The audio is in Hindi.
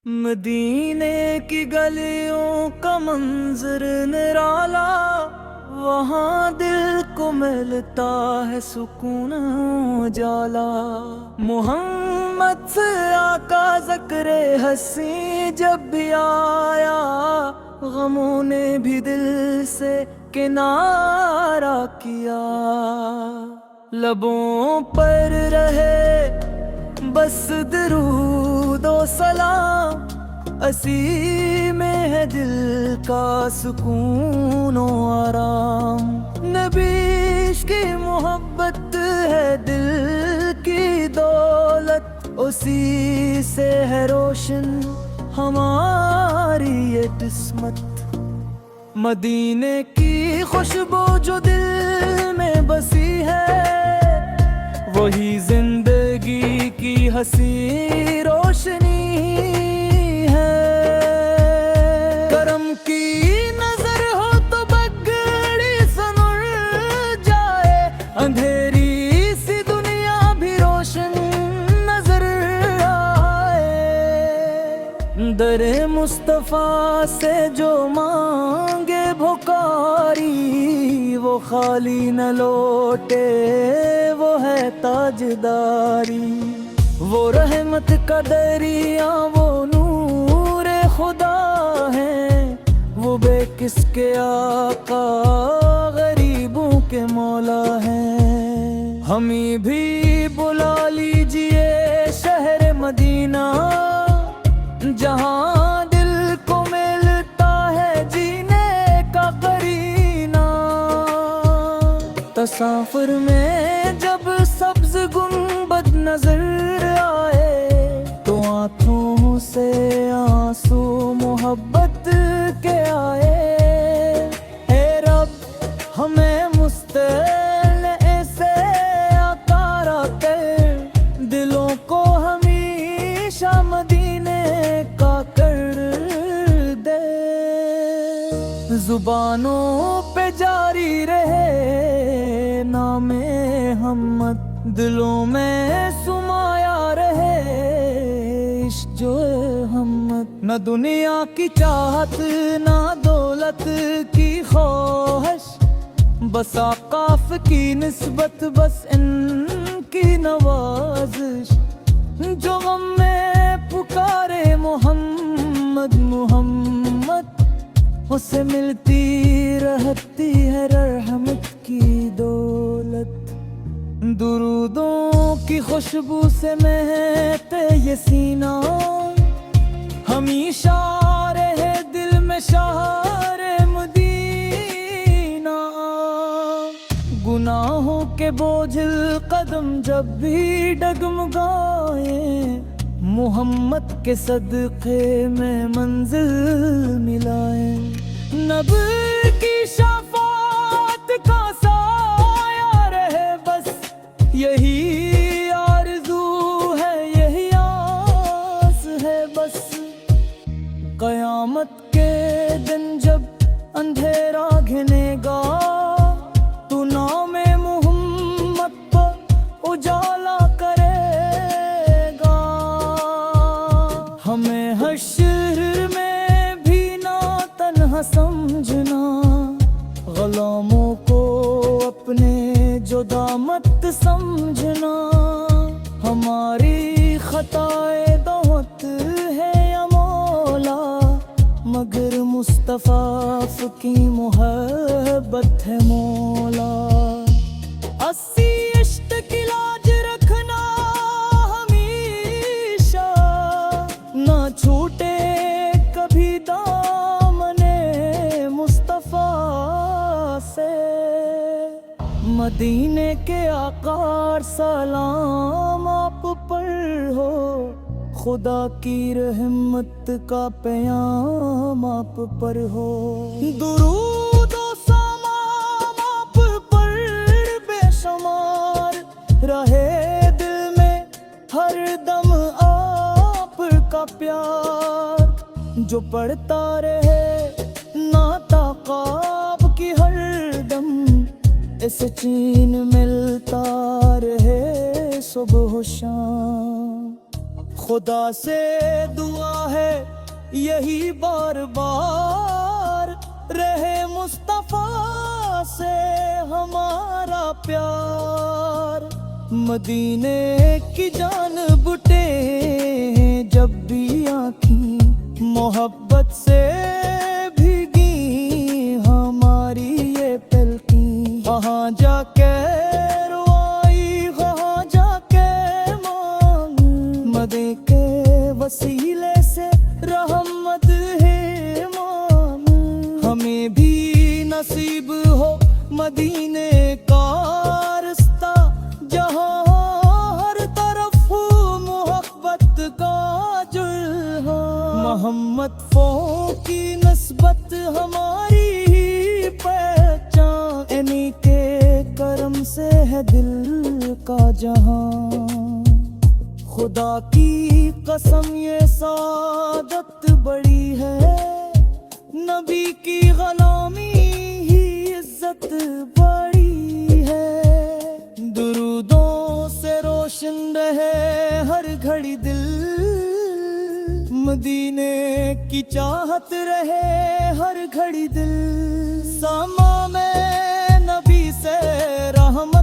मदीने की गलियों का मंजर निराला, वहाँ दिल को मिलता है सुकून उजाला। मोहम्मद से आका ज़िक्रे हसी जब भी आया, गमों ने भी दिल से किनारा किया। लबों पर रहे बस दरूद व सलाम, असी में है दिल का सुकून व आराम। नबी की मोहब्बत है दिल की दौलत, उसी से है रोशन हमारी ये किस्मत। मदीने की खुशबू जो दिल में बसी है, वही जिंदगी की हंसी रोशनी है। करम की नजर हो तो बगड़ी सनुर जाए, अंधेरी सी दुनिया भी रोशन नजर आए। दरे मुस्तफा से जो मांगे भुकारी, वो खाली न लौटे, वो है ताजदारी। वो रहमत का दरिया, वो नूर खुदा है, वो बेकिस के आका गरीबों के मौला है। हमें भी बुला लीजिए शहर मदीना, जहाँ दिल को मिलता है जीने का करीना। तसाफुर में जब सब्ज गुंबद नजर आए, तो आँखों से आंसू मोहब्बत के आए। हे रब हमें मुस्तैल ऐसे आकारा कर, दिलों को हमेशा मदीने का कर दे। जुबानों पे जारी रहे नामे हमद, दिलों में सुमाया रहे इश्क जो हमद। न दुनिया की चाहत ना दौलत की ख्वाहिश, बस आकाफ की निस्बत, बस इनकी नवाजिश। जो गम में पुकारे मोहम्मद मोहम्मद, उसे मिलती रहती है रहमत की दौलत। दुरूदों की खुशबू से महके ये सीना, हमेशा रहे दिल में शहर मदीना। गुनाहों के बोझिल कदम जब भी डगमगाए, मोहम्मद के सदक़े में मंजिल मिलाए। नबी की शफ़ाअत का साया रहे, बस यही आरज़ू है, यही आस है बस। क़यामत के दिन जब अंधेरा घिनेगा, तू नामे मोहम्मद पर उजाला करेगा। हमें हश्र में भी ना तन्हा समझना, ग़ुलामों को अपने जुदा मत समझना। हमारी खताएं बहुत है या मौला, मगर मुस्तफ़ा की मोहब्बत है मौला। अस्सी इश्क की लाज रखना हमेशा, ना छूटे कभी दामने मुस्तफ़ा से। मदीने के आकार सलाम आप पर हो, खुदा की रहमत का प्याम आप पर हो। दुरूद व सलाम आप पर बेशुमार रहे, दिल में हर दम आप का प्यार। जो पढ़ता रहे नाताक़ाब की हर दम, इसे चीन मिलता रहे सुबह शाम। खुदा से दुआ है यही बार बार रहे मुस्तफा से हमारा प्यार। मदीने की जान बुटे जब भी आँखें मोहब्बत से भीगी हमारी ये पलकी। वहाँ जाके रोई वहाँ जाके मांग, मदे के वसीले से रहमत है मांग। हमें भी नसीब हो मदीने का रास्ता, जहाँ हर तरफ मोहब्बत का जुल्हा। मोहम्मद फो की नस्बत हमारी ही पहचान, इन्हीं के करम से है दिल का जहां। खुदा की कसम ये सादत बड़ी है, नबी की ग़ुलामी ही इज्जत बड़ी है। दुरूदों से रोशन रहे हर घड़ी दिल, मदीने की चाहत रहे हर घड़ी दिल। सामा में नबी से रहम